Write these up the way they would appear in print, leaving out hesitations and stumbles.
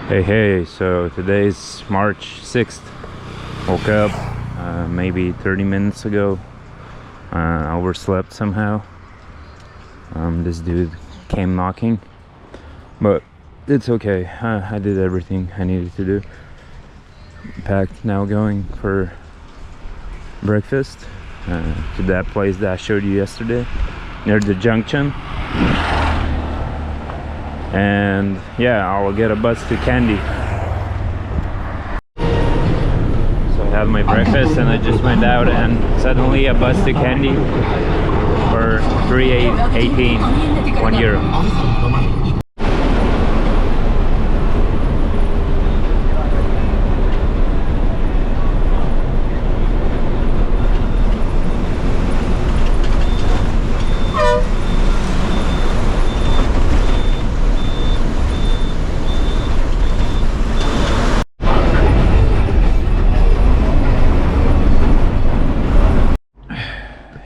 Hey, so today's March 6th. Woke up maybe 30 minutes ago. Overslept somehow. This dude came knocking, but it's okay. I did everything I needed to do. Packed, now going for breakfast to that place that I showed you yesterday near the junction. And yeah, I'll get a bus to Kandy. So I had my breakfast and I just went out, and suddenly a bus to Kandy for 3.18, €1.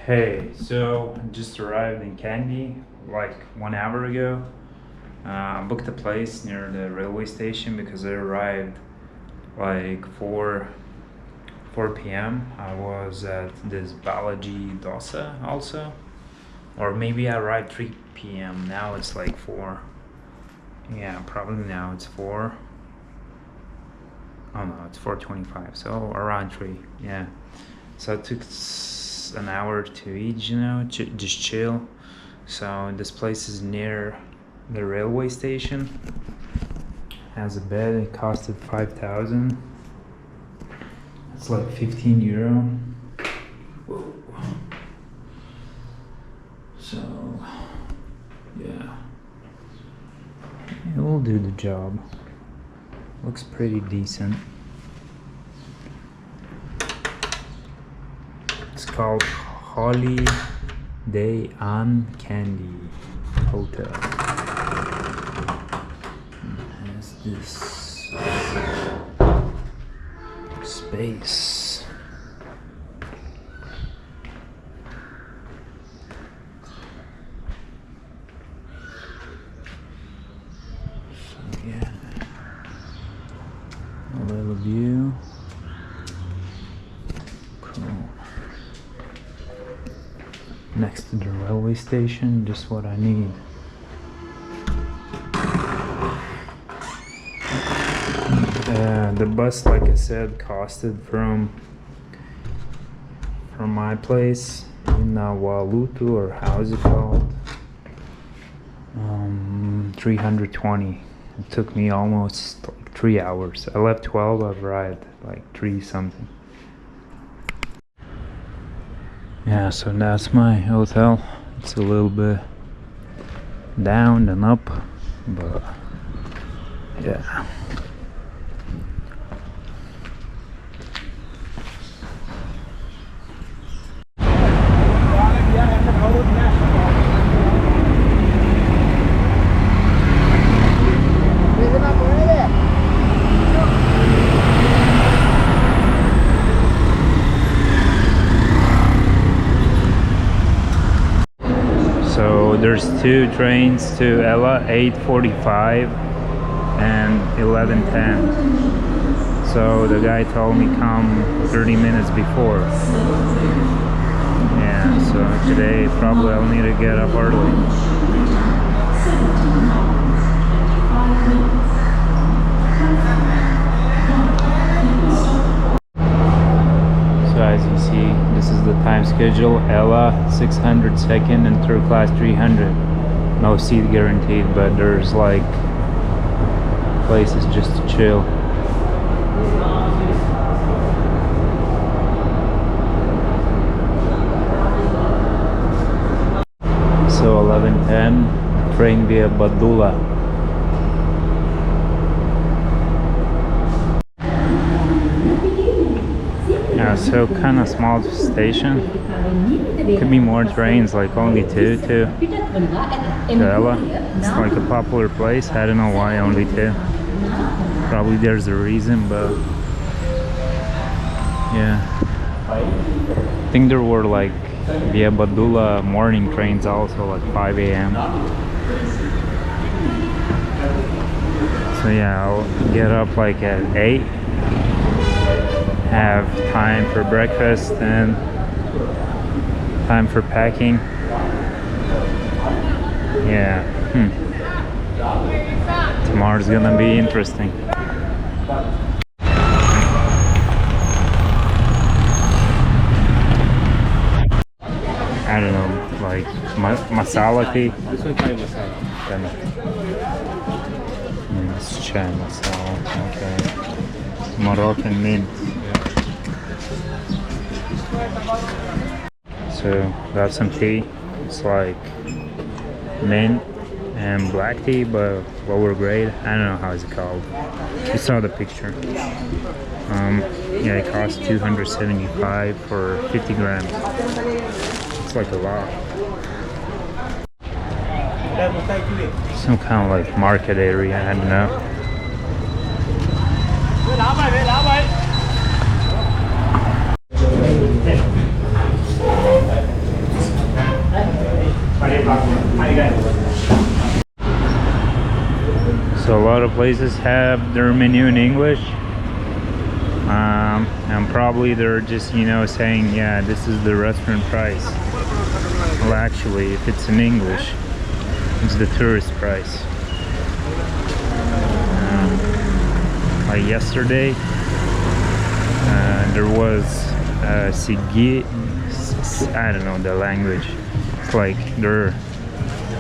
Hey, so I just arrived in Kandy like 1 hour ago. Booked a place near the railway station because I arrived like 4 p.m. I was at this Balaji Dosa also, or maybe I arrived 3 p.m. Now it's like 4. Yeah, probably now it's 4. Oh no, it's 4:25, so around 3. Yeah, so it took an hour to eat, just chill. So this place is near the railway station, has a bed. It costed 5,000. It's like €15. Whoa. So yeah, it will do the job. Looks pretty decent. It's called Holiday on Kandy Hotel. It has this space. So yeah, a little view. Next to the railway station, just what I need. The bus, like I said, costed from my place in Walutu, or how's it called, 320. It took me almost like 3 hours. I left 12, I've arrived like 3 something. Yeah, so that's my hotel. It's a little bit down and up, but yeah. So there's 2 trains to Ella, 8:45 and 11:10. So the guy told me come 30 minutes before. Yeah, so today probably I'll need to get up early. So as you see, this is the time schedule. Ella 600 second and third class 300. No seat guaranteed, but there's like places just to chill. So 11:10, train via Badula. Yeah, so kind of small station. Could be more trains, like only 2 to Ella. It's like a popular place. I don't know why only 2. Probably there's a reason, but yeah. I think there were like via Badula morning trains also, like 5 a.m. So So yeah, I'll get up like at 8, have time for breakfast and time for packing. Yeah, tomorrow's gonna be interesting. I don't know, like masala tea. This one Thai masala. It's chai masala, okay. Moroccan mint. So, got some tea. It's like mint and black tea, but lower grade. I don't know how it's called. You saw the picture. Yeah, it costs 275 for 50 grams. It's like a lot. Some kind of like market area, I don't know. So a lot of places have their menu in English. And probably they're just, you know, saying, yeah, this is the restaurant price. Well, actually, if it's in English, it's the tourist price. Like yesterday, there was Sigiriya, I don't know the language. It's like their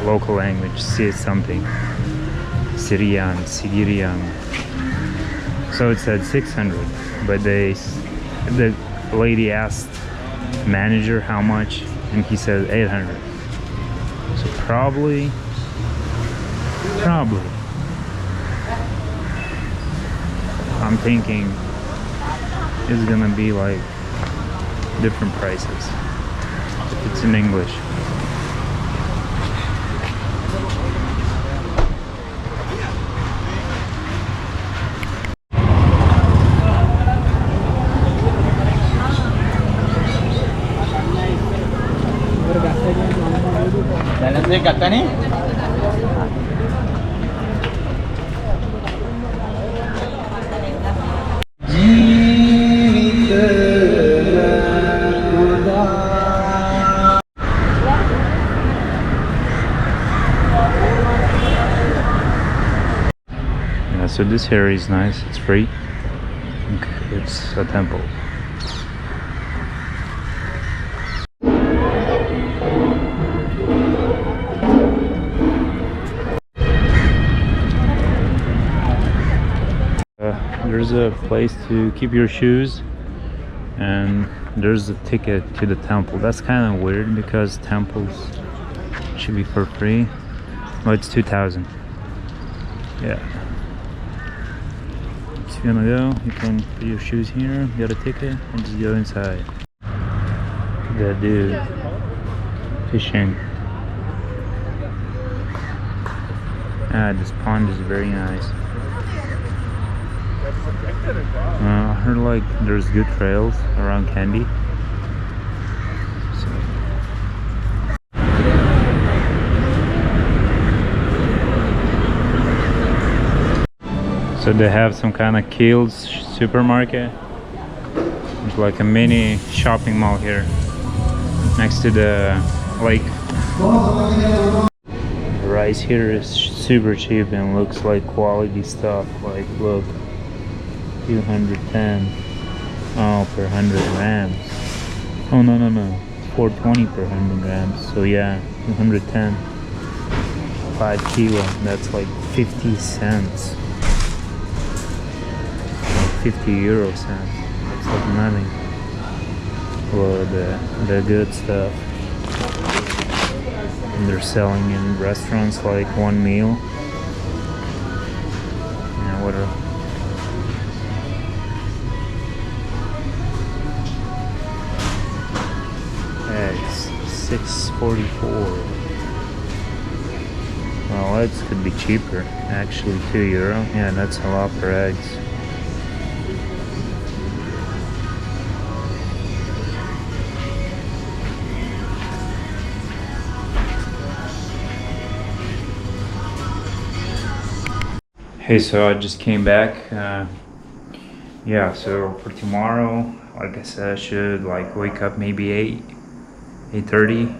local language, something. Sigiriya. So it said 600, but the lady asked manager how much, and he said 800. So probably I'm thinking it's gonna be like different prices if it's in English. Yeah, so this area is nice, it's free. It's a temple. There's a place to keep your shoes, and there's a ticket to the temple. That's kind of weird because temples should be for free. Oh, it's 2,000. Yeah. If you're gonna go, you can put your shoes here, get a ticket, and just go inside. That dude fishing. This pond is very nice. I heard like there's good trails around Kandy. So they have some kind of Kiehl's supermarket. It's like a mini shopping mall here next to the lake. The rice here is super cheap and looks like quality stuff. Like, look, 210 per 100 grams. Oh no, 420 per 100 grams. So yeah, 210, 5 kilo. That's like 50 cents. 50 euro cents. It's like nothing. Well, the good stuff. And they're selling in restaurants like one meal. Yeah, whatever. Eggs, 6.44. Well, eggs could be cheaper. Actually, €2. Yeah, that's a lot for eggs. Hey, so I just came back. Yeah, so for tomorrow, like I said, I should like wake up maybe 8:30.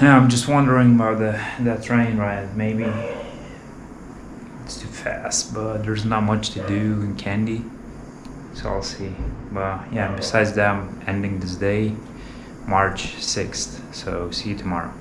Yeah, I'm just wondering about that train ride. Maybe it's too fast, but there's not much to do in Kandy, so I'll see. But yeah, besides that, I'm ending this day, March 6th. So see you tomorrow.